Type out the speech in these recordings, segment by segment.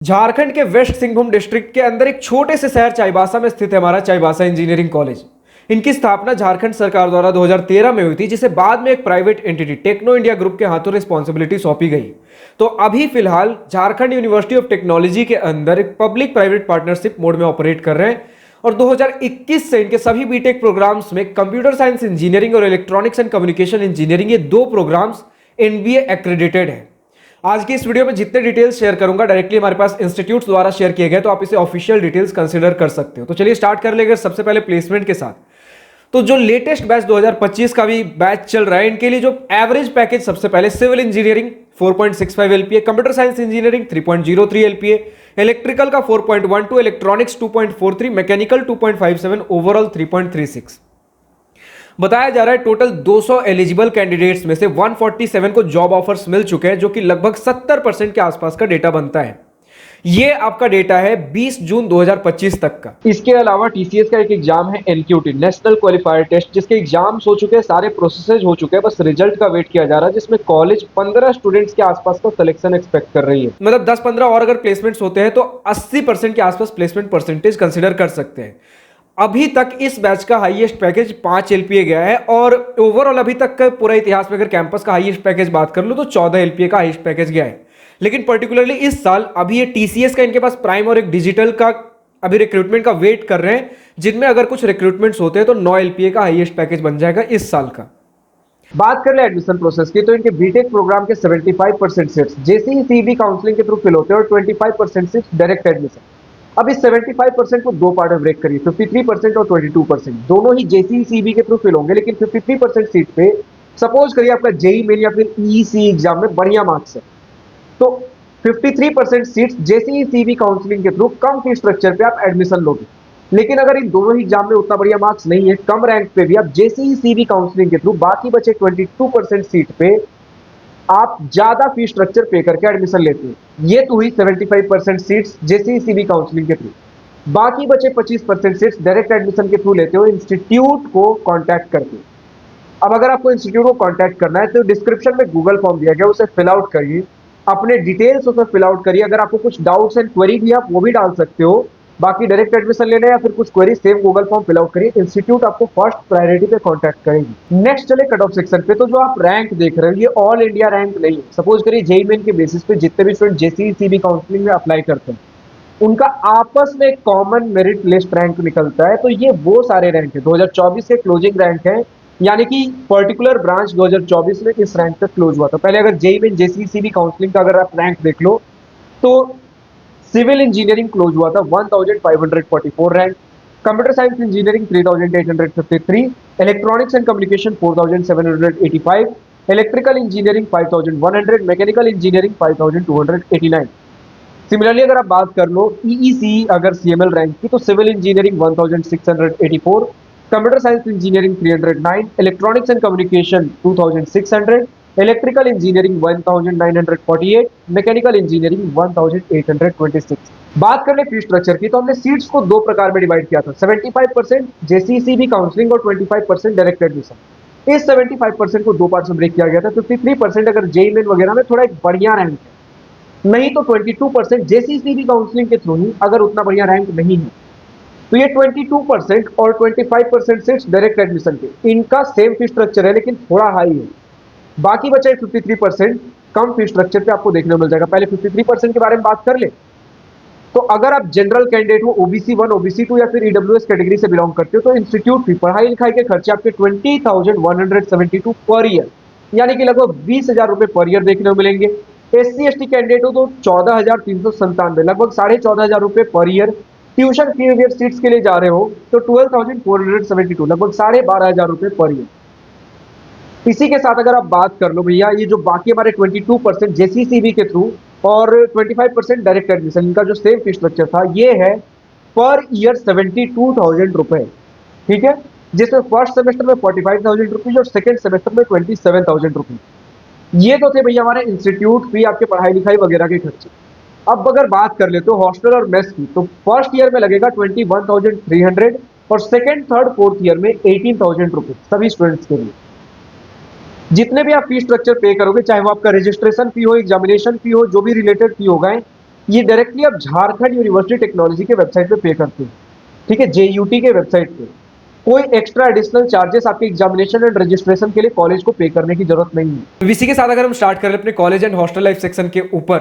झारखंड के waste Singhbhum district के अंदर एक छोटे से शहर चाईबासा में स्थित है हमारा चाईबासा इंजीनियरिंग कॉलेज। इनकी स्थापना झारखंड सरकार द्वारा 2013 में हुई थी, जिसे बाद में एक private entity Techno India Group के हाथों रिस्पॉन्सिबिलिटी सौंपी गई। तो अभी फिलहाल झारखंड यूनिवर्सिटी ऑफ टेक्नोलॉजी के अंदर एक पब्लिक प्राइवेट पार्टनरशिप मोड में ऑपरेट कर रहे हैं और 2021 से इनके सभी बीटेक प्रोग्राम्स में कंप्यूटर साइंस इंजीनियरिंग और इलेक्ट्रॉनिक्स एंड कम्युनिकेशन इंजीनियरिंग, ये दो प्रोग्राम्स एनबीए एक्रेडिटेड है। आज की इस वीडियो में जितने डिटेल्स शेयर करूंगा डायरेक्टली हमारे पास इंस्टीट्यूट्स द्वारा शेयर किए गए, तो आप इसे ऑफिशियल डिटेल्स कंसीडर कर सकते हो। तो चलिए स्टार्ट कर लेंगे सबसे पहले प्लेसमेंट के साथ। तो जो लेटेस्ट बैच 2025 का भी बैच चल रहा है, इनके लिए जो एवरेज पैकेज सबसे पहले civil engineering 4.65 LPA, computer science engineering 3.03 LPA, electrical का 4.12, इलेक्ट्रॉनिक्स 2.43, मैकेनिकल 2.57, ओवरऑल 3.36। बताया जा रहा है टोटल 200 एलिजिबल कैंडिडेट्स में से 147 को जॉब ऑफर्स मिल चुके हैं, जो कि लगभग 70% के आसपास का डेटा बनता है। ये आपका डेटा है 20 जून 2025 तक का। इसके अलावा टीसीएस का एक एग्जाम है एनक्यूटी, नेशनल क्वालिफायर टेस्ट, जिसके एग्जाम्स हो चुके हैं, सारे प्रोसेसेस हो चुके हैं, बस रिजल्ट का वेट किया जा रहा है, जिसमें कॉलेज 15 स्टूडेंट्स के आसपास का सिलेक्शन एक्सपेक्ट कर रही है। मतलब 10-15 और अगर प्लेसमेंट्स होते हैं तो 80% के आसपास प्लेसमेंट परसेंटेज कंसिडर कर सकते हैं। अभी तक इस बैच का हाईएस्ट पैकेज 5 एलपीए गया है और ओवरऑल अभी तक का पूरा इतिहास में अगर कैंपस का हाईएस्ट पैकेज बात कर लो तो 14 एलपीए का हाईएस्ट पैकेज गया है। लेकिन पर्टिकुलरली इस साल अभी ये टीसीएस का इनके पास प्राइम और एक डिजिटल का अभी रिक्रूटमेंट का वेट कर रहे हैं, जिनमें अगर कुछ रिक्रूटमेंट्स होते हैं तो 9 एलपीए का हाईएस्ट पैकेज बन जाएगा इस साल का। बात कर ले एडमिशन प्रोसेस की, तो इनके बीटेक प्रोग्राम के 75% सीट्स जेसीईसीबी काउंसलिंग के थ्रू फिल होते हैं और 25% सीट्स डायरेक्ट एडमिशन। अब इस 75% को दो पार्ट में ब्रेक करिए, 53% और 22%, दोनों ही जेसीईसीबी के थ्रू फिल होंगे। लेकिन 53% सीट पे सपोज करिए आपका जेई मेन या फिर ईईसी एग्जाम में बढ़िया मार्क्स है, तो 53% सीट्स जेसीईसीबी काउंसलिंग के थ्रू कम फी स्ट्रक्चर पे आप एडमिशन लोगे। लेकिन अगर इन दोनों ही एग्जाम में उतना बढ़िया मार्क्स नहीं है, कम रैंक पे भी आप जेसीईसीबी काउंसलिंग के थ्रू बाकी बचे 22% सीट पे आप ज्यादा फी स्ट्रक्चर पे करके एडमिशन लेते हैं। ये तो हुई 75% सीट्स जेसीईसीबी काउंसलिंग के थ्रू। बाकी बचे 25% सीट्स डायरेक्ट एडमिशन के थ्रू लेते हो इंस्टीट्यूट को कांटेक्ट करके। अब अगर आपको इंस्टीट्यूट को कांटेक्ट करना है तो डिस्क्रिप्शन में गूगल फॉर्म दिया गया, उसे फिल आउट करिए, अपने डिटेल्स उसमें फिल आउट करिए। अगर आपको कुछ डाउट्स एंड क्वेरी भी आप वो भी डाल सकते हो। बाकी डायरेक्ट एडमिशन लेना है या फिर कुछ query, same Google form fill out करिए, इंस्टीट्यूट आपको फर्स्ट प्रायोरिटी पे कांटेक्ट करेंगे। नेक्स्ट चले कट ऑफ सेक्शन पे। तो जो आप रैंक देख रहे हो ये ऑल इंडिया रैंक नहीं है। सपोज करिए जेईई मेन के बेसिस पे जितने भी स्टूडेंट जेसीईसीबी काउंसलिंग में अप्लाई करते हैं उनका आपस में कॉमन मेरिट लिस्ट रैंक निकलता है। तो ये वो सारे रैंक है 2024 के क्लोजिंग रैंक है, यानी कि पर्टिकुलर ब्रांच 2024 में इस रैंक तक क्लोज हुआ था। पहले अगर जेईई मेन जेसीईसीबी काउंसलिंग का अगर आप रैंक देख लो तो सिविल इंजीनियरिंग क्लोज हुआ था 1544 rank, computer science engineering 3853, electronics and communication 4785, electrical engineering 5100, mechanical engineering 5289। Similarly अगर आप बात कर लो ईईसी अगर सीएमएल रैंक की, तो civil engineering 1684, computer science engineering 309, electronics and communication 2600, electrical engineering 1948, mechanical engineering 1826। बात कर ले फी स्ट्रक्चर की, तो हमने सीट्स को दो प्रकार में डिवाइड किया था, 75% जेसीसीबी काउंसलिंग और 25% डायरेक्ट एडमिशन। इस 75% को दो पार्ट में ब्रेक किया गया था। 53% अगर जेईई मेन वगैरह में थोड़ा एक बढ़िया रैंक है, नहीं तो 22% जेसीसीबी काउंसलिंग के थ्रू ही अगर उतना बढ़िया रैंक नहीं है। तो ये 22% और 25% सीट्स डायरेक्ट एडमिशन के, इनका सेम फी स्ट्रक्चर है लेकिन थोड़ा हाई है। बाकी बचे 53% कम फी स्ट्रक्चर पे आपको देखने को मिल जाएगा। पहले 53% के बारे में बात कर ले, तो अगर आप जनरल कैंडिडेट हो, ओबीसी 1, ओबीसी 2 या फिर ईडब्ल्यूएस कैटेगरी से बिलोंग करते हो, तो इंस्टीट्यूट फी पढ़ाई लिखाई के खर्चे आपके 20,172 पर ईयर, यानी कि लगभग 20,000 रुपए पर ईयर देखने को मिलेंगे। एससी एसटी कैंडिडेट हो तो 14,397, लगभग 14,500 रुपए पर ईयर। ट्यूशन फी अगर सीट्स के लिए जा रहे हो तो 12,472, लगभग 12,500 रुपए पर ईयर। इसी के साथ अगर आप बात कर लो भैया, ये जो बाकी हमारे 22% जेसीसीबी के थ्रू और 25% डायरेक्ट एडमिशन, इनका जो सेम फी स्ट्रक्चर था, ये है पर ईयर 72,000 रुपए, ठीक है, जिसमें फर्स्ट सेमेस्टर में 45,000 रुपीज और सेकंड सेमेस्टर में 27,000 रुपीज। ये तो थे भैया हमारे इंस्टीट्यूट फी, आपके पढ़ाई लिखाई वगैरह के खर्चे। अब अगर बात कर ले तो हॉस्टल और मेस की, तो फर्स्ट ईयर में लगेगा 21,300 और सेकंड थर्ड फोर्थ ईयर में 18,000 रुपीज सभी स्टूडेंट्स के लिए। जितने भी आप फी स्ट्रक्चर पे करोगे, चाहे वो आपका रजिस्ट्रेशन फी हो, एग्जामिनेशन फी हो, जो भी रिलेटेड फी होगा, ये डायरेक्टली आप झारखंड यूनिवर्सिटी टेक्नोलॉजी के वेबसाइट पे पे करते हैं, ठीक है, जेयूटी के वेबसाइट पे। कोई एक्स्ट्रा एडिशनल चार्जेस आपके एग्जामिनेशन एंड रजिस्ट्रेशन के लिए कॉलेज को पे करने की जरूरत नहीं है। इसी के साथ अगर हम स्टार्ट करें अपने college and hostel life section के ऊपर,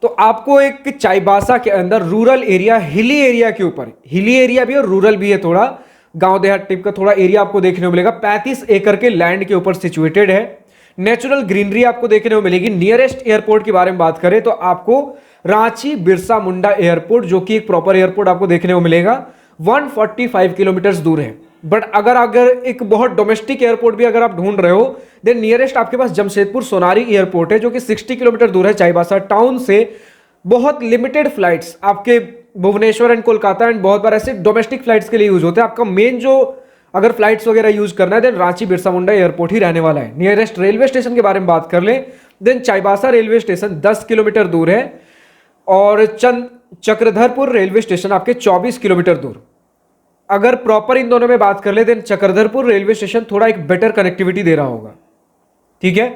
तो आपको एक चाईबासा के अंदर रूरल एरिया, हिली एरिया के ऊपर, हिली एरिया भी और रूरल भी है, थोड़ा गांव देहात टाइप का थोड़ा एरिया आपको देखने को मिलेगा। 35 एकड़ के लैंड के ऊपर सिचुएटेड है। नेचुरल ग्रीनरी आपको देखने को मिलेगी। नियरेस्ट एयरपोर्ट की बारे में बात करें तो आपको रांची बिरसा मुंडा एयरपोर्ट, जो कि एक प्रॉपर एयरपोर्ट आपको देखने को मिलेगा, 145 किलोमीटर दूर है। बट अगर एक बहुत डोमेस्टिक एयरपोर्ट भी अगर आप ढूंढ रहे हो, देन नियरेस्ट आपके पास जमशेदपुर सोनारी एयरपोर्ट है, जो कि 60 किलोमीटर दूर है चाईबासा टाउन से। बहुत लिमिटेड फ्लाइट्स आपके भुवनेश्वर एंड कोलकाता एंड बहुत बार ऐसे डोमेस्टिक फ्लाइट्स के लिए यूज होते हैं। आपका मेन जो अगर फ्लाइट्स वगैरह यूज करना है, देन रांची बिरसा मुंडा एयरपोर्ट ही रहने वाला है। नियरेस्ट रेलवे स्टेशन के बारे में बात कर ले, then Chaibasa railway station 10 kilometre दूर है, और चक्रधरपुर रेलवे स्टेशन आपके 24 किलोमीटर दूर। अगर प्रॉपर इन दोनों में बात कर ले, देन चक्रधरपुर रेलवे स्टेशन थोड़ा एक बेटर कनेक्टिविटी दे रहा होगा, ठीक है।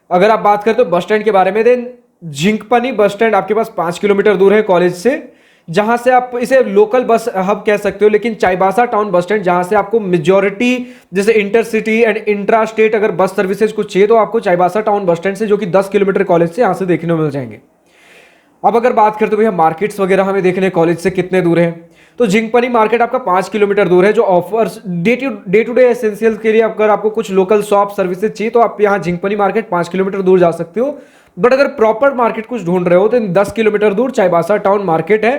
अगर आप बात करते हो बस स्टैंड के बारे में, देन झिंकपनी बस स्टैंड आपके पास 5 किलोमीटर दूर है कॉलेज से, जहां से आप इसे लोकल बस हब कह सकते हो। लेकिन चाईबासा टाउन बस स्टैंड, जहां से आपको मेजॉरिटी जैसे इंटरसिटी एंड इंट्रा स्टेट अगर बस सर्विसेज कुछ चाहिए, तो आपको चाईबासा टाउन बस स्टैंड से, जो कि 10 किलोमीटर कॉलेज से, यहां से देखने को मिल जाएंगे। अब अगर बात करते हो भैया मार्केट्स वगैरह हमें देखने कॉलेज से कितने दूर है, तो झिंकपनी मार्केट आपका 5 किलोमीटर दूर है, जो offers day to day essential के लिए अगर आपको कुछ लोकल शॉप सर्विसेज चाहिए, तो आप यहाँ झिंकपनी मार्केट 5 किलोमीटर दूर जा सकते हो। बट अगर प्रॉपर मार्केट कुछ ढूंढ रहे हो, तो 10 किलोमीटर दूर चाईबासा टाउन मार्केट है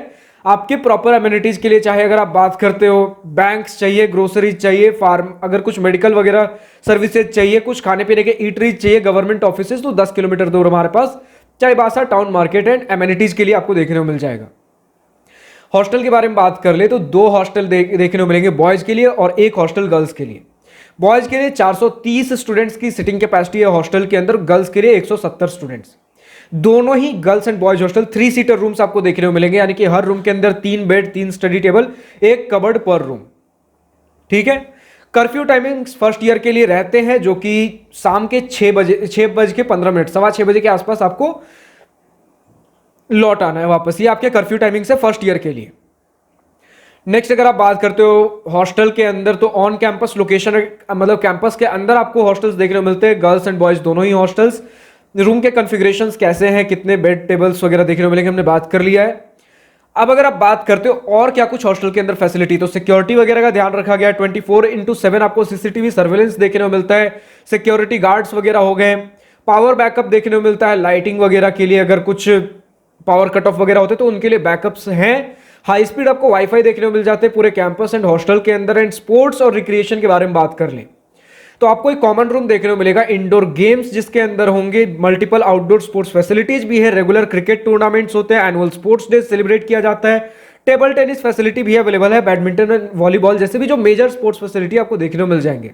आपके प्रॉपर एमिनिटीज के लिए। चाहे अगर आप बात करते हो बैंक्स चाहिए, ग्रोसरीज चाहिए, फार्म, अगर कुछ मेडिकल वगैरह सर्विसेज चाहिए, कुछ खाने पीने के ईटरीज चाहिए, गवर्नमेंट ऑफिसेज, तो 10 किलोमीटर दूर हमारे पास Chaibasa town market and amenities के लिए आपको देखने को मिल जाएगा। हॉस्टल के बारे में बात कर ले, तो 2 हॉस्टल देखने को मिलेंगे बॉयज के लिए और 1 हॉस्टल गर्ल्स के लिए। बॉयज के लिए 430 स्टूडेंट्स की सिटिंग कैपेसिटी है हॉस्टल के अंदर, गर्ल्स के लिए 170 स्टूडेंट्स। दोनों ही girls and boys hostel 3 seater rooms आपको देखने को मिलेंगे, यानी कि हर रूम के अंदर 3 बेड, 3 स्टडी टेबल, 1 कबर्ड पर रूम, ठीक है। कर्फ्यू टाइमिंग्स फर्स्ट ईयर के लिए रहते हैं, जो कि शाम के 6:15, 6:15 बजे के आसपास आपको लौट आना है वापस। ये आपके कर्फ्यू टाइमिंग से फर्स्ट ईयर के लिए। नेक्स्ट अगर आप बात करते हो हॉस्टल के अंदर, तो ऑन कैंपस लोकेशन, मतलब कैंपस के अंदर आपको हॉस्टल्स देखने को मिलते हैं, गर्ल्स एंड बॉयज दोनों ही हॉस्टल्स। रूम के कॉन्फ़िगरेशंस कैसे हैं, कितने बेड टेबल्स वगैरह देखने को मिलेंगे, हमने बात कर लिया है। अब अगर आप बात करते हो और क्या कुछ हॉस्टल के अंदर फैसिलिटी, तो सिक्योरिटी वगैरह का ध्यान रखा गया है। 24/7 आपको सीसीटीवी सर्वेलेंस देखने को मिलता है, सिक्योरिटी गार्ड्स वगैरह हो गए, पावर बैकअप देखने को मिलता है, लाइटिंग वगैरह के लिए अगर कुछ पावर कट ऑफ वगैरह होते तो उनके लिए बैकअप्स हैं। हाई स्पीड आपको वाईफाई देखने को मिल जाते हैं पूरे कैंपस एंड हॉस्टल के अंदर। एंड स्पोर्ट्स और रिक्रिएशन के बारे में बात कर लें, तो आपको एक कॉमन रूम देखने को मिलेगा, इंडोर गेम्स जिसके अंदर होंगे, मल्टीपल आउटडोर स्पोर्ट्स फैसिलिटीज भी है, रेगुलर क्रिकेट टूर्नामेंट्स होते हैं, एनुअल स्पोर्ट्स डे सेलिब्रेट किया जाता है, टेबल टेनिस फैसिलिटी भी अवेलेबल है, बैडमिंटन एंड वॉलीबॉल जैसे भी जो मेजर स्पोर्ट्स फैसिलिटी आपको देखने को मिल जाएंगे।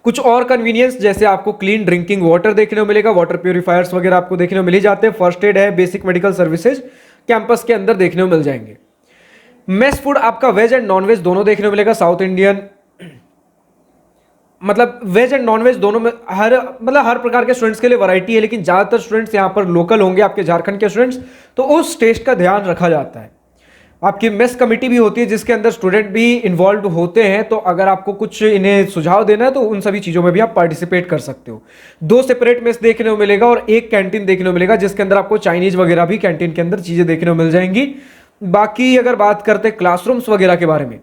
कुछ और कन्वीनियंस जैसे आपको क्लीन ड्रिंकिंग वाटर देखने को मिलेगा, वाटर प्यूरिफायर्स वगैरह आपको देखने को मिल ही जाते हैं, फर्स्ट एड है, बेसिक मेडिकल सर्विसेज कैंपस के अंदर देखने को मिल जाएंगे। मेस फूड आपका वेज एंड नॉन वेज दोनों देखने को मिलेगा, साउथ इंडियन, मतलब वेज एंड नॉन वेज दोनों में हर प्रकार के स्टूडेंट्स के लिए वैरायटी है। लेकिन ज्यादातर स्टूडेंट्स यहाँ पर लोकल होंगे आपके झारखंड के स्टूडेंट्स, तो उस टेस्ट का ध्यान रखा जाता है। आपकी मेस कमेटी भी होती है जिसके अंदर स्टूडेंट भी इन्वॉल्व होते हैं, तो अगर आपको कुछ इन्हें सुझाव देना है तो उन सभी चीजों में भी आप पार्टिसिपेट कर सकते हो। 2 सेपरेट मेस देखने को मिलेगा और 1 कैंटीन देखने को मिलेगा, जिसके अंदर आपको चाइनीज वगैरह भी कैंटीन के अंदर चीजें देखने को मिल जाएंगी। बाकी अगर बात करते हैं क्लासरूम्स वगैरह के बारे में,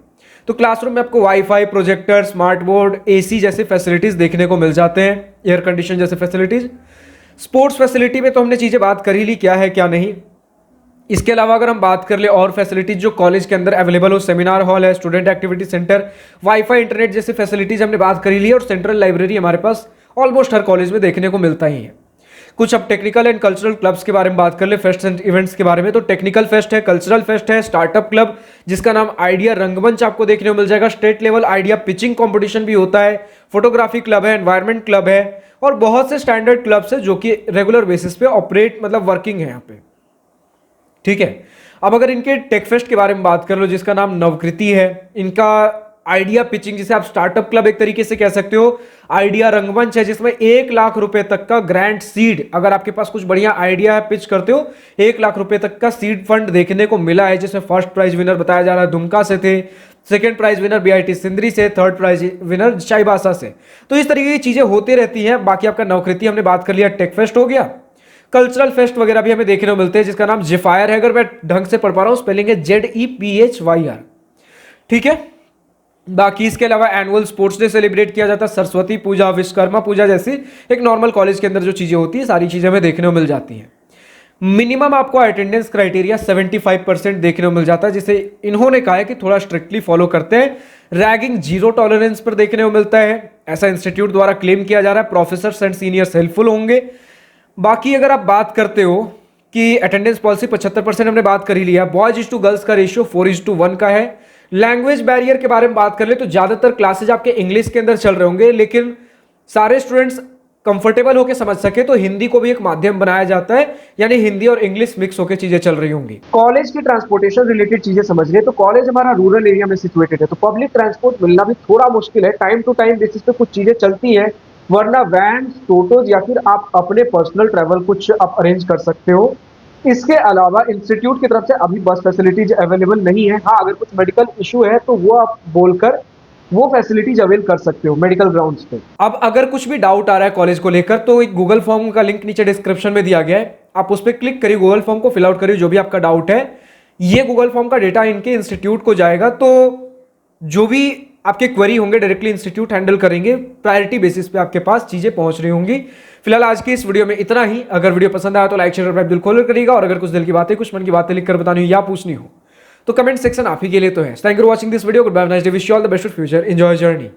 तो क्लासरूम में आपको wifi, projector, smart board, AC जैसे फैसिलिटीज देखने को मिल जाते हैं, एयर कंडीशन जैसे फैसिलिटीज। स्पोर्ट्स फैसिलिटी में तो हमने चीजें बात कर ही ली, क्या है क्या नहीं। इसके अलावा अगर हम बात कर ले और फैसिलिटीज जो कॉलेज के अंदर अवेलेबल हो, सेमिनार हॉल है, student activity centre, wifi, internet जैसे फैसिलिटीज हमने बात कर ही ली, और सेंट्रल लाइब्रेरी हमारे पास ऑलमोस्ट हर कॉलेज में देखने को मिलता ही है। कुछ अब टेक्निकल एंड कल्चरल क्लब्स के बारे में बात कर ले, फेस्ट एंड इवेंट्स के बारे में, तो टेक्निकल फेस्ट है, कल्चरल फेस्ट है, स्टार्टअप क्लब जिसका नाम आइडिया रंगमंच आपको देखने को मिल जाएगा, state level idea pitching competition भी होता है, फोटोग्राफी क्लब है, एनवायरमेंट क्लब है, और बहुत से स्टैंडर्ड क्लब्स है जो कि रेगुलर बेसिस पे ऑपरेट मतलब वर्किंग है यहाँ पे, ठीक है। अब अगर इनके टेक फेस्ट के बारे में बात कर लो जिसका नाम नवकृति है, इनका आइडिया पिचिंग, जिसे आप स्टार्टअप क्लब एक तरीके से कह सकते हो। आइडिया रंगमंच है जिसमें 1 लाख रुपए तक का ग्रांट सीड, अगर आपके पास कुछ बढ़िया आइडिया है, पिच करते हो, 1 लाख रुपए तक का सीड फंड देखने को मिला है, जिसमें फर्स्ट प्राइज विनर बताया जा रहा है दुमका से थे, second prize winner BIT Sindri से, थर्ड प्राइज विनर चाईबासा से। तो इस तरीके की चीजें होती रहती हैं। बाकी आपका नवकृति हमने बात कर लिया, टेक फेस्ट हो गया, कल्चरल फेस्ट वगैरह भी हमें देखने को मिलते हैं, जिसका नाम जिफायर है, अगर मैं ढंग से पढ़ पा रहा हूं, स्पेलिंग है ZEPHYR, ठीक है। बाकी इसके अलावा एनुअल स्पोर्ट्स डे सेलिब्रेट किया जाता है, सरस्वती पूजा, विश्वकर्मा पूजा जैसी एक नॉर्मल कॉलेज के अंदर जो चीजें होती है, सारी चीजें हमें देखने को मिल जाती हैं। मिनिमम आपको अटेंडेंस क्राइटेरिया 75% देखने को मिल जाता है, जिसे इन्होंने कहा है कि थोड़ा स्ट्रिक्टली फॉलो करते हैं। रैगिंग जीरो टॉलरेंस पर देखने को मिलता है, ऐसा इंस्टीट्यूट द्वारा क्लेम किया जा रहा है। प्रोफेसर्स एंड सीनियर्स हेल्पफुल होंगे। बाकी अगर आप बात करते हो कि अटेंडेंस पॉलिसी 75% हमने बात कर ही लिया। बॉयज इज टू गर्ल्स का रेशियो 4:1 का है। लैंग्वेज बैरियर के बारे में बात कर ले तो ज्यादातर क्लासेज आपके इंग्लिश के अंदर चल रहे होंगे, लेकिन सारे स्टूडेंट्स कंफर्टेबल होकर समझ सके तो हिंदी को भी एक माध्यम बनाया जाता है, यानी हिंदी और इंग्लिश मिक्स होकर चीजें चल रही होंगी। कॉलेज की ट्रांसपोर्टेशन रिलेटेड चीजें समझ रहे तो कॉलेज हमारा रूरल एरिया में सिचुएटेड है, तो पब्लिक ट्रांसपोर्ट मिलना भी थोड़ा मुश्किल है। टाइम टू टाइम बेसिस पे कुछ चीजें चलती है, वरना वैन, टोटोज या फिर आप अपने पर्सनल ट्रैवल कुछ आप अरेंज कर सकते हो। इसके अलावा इंस्टीट्यूट की तरफ से अभी बस फैसिलिटीज अवेलेबल नहीं है। हाँ, अगर कुछ मेडिकल इशू है तो वो आप बोलकर वो फैसिलिटीज अवेल कर सकते हो मेडिकल ग्राउंड्स पे। अब अगर कुछ भी डाउट आ रहा है कॉलेज को लेकर तो एक गूगल फॉर्म का लिंक नीचे डिस्क्रिप्शन में दिया गया है, आप उस पर क्लिक करिए, गूगल फॉर्म को फिल आउट करिए, जो भी आपका डाउट है। ये गूगल फॉर्म का डेटा इनके इंस्टीट्यूट को जाएगा, तो जो भी आपके क्वेरी होंगे डायरेक्टली इंस्टीट्यूट हैंडल करेंगे। प्रायोरिटी बेसिस पे आपके पास चीजें पहुंच रही होंगी। फिलहाल आज की इस वीडियो में इतना ही। अगर वीडियो पसंद आया तो लाइक शेयर सब्सक्राइब दिल खोल करिएगा, और अगर कुछ दिल की बातें, कुछ मन की बातें लिखकर बतानी हो या पूछनी हो तो कमेंट सेक्शन आप ही के लिए तो है। Thank you for watching this video. Good bye, nice day, wish you all the best for future, enjoy journey.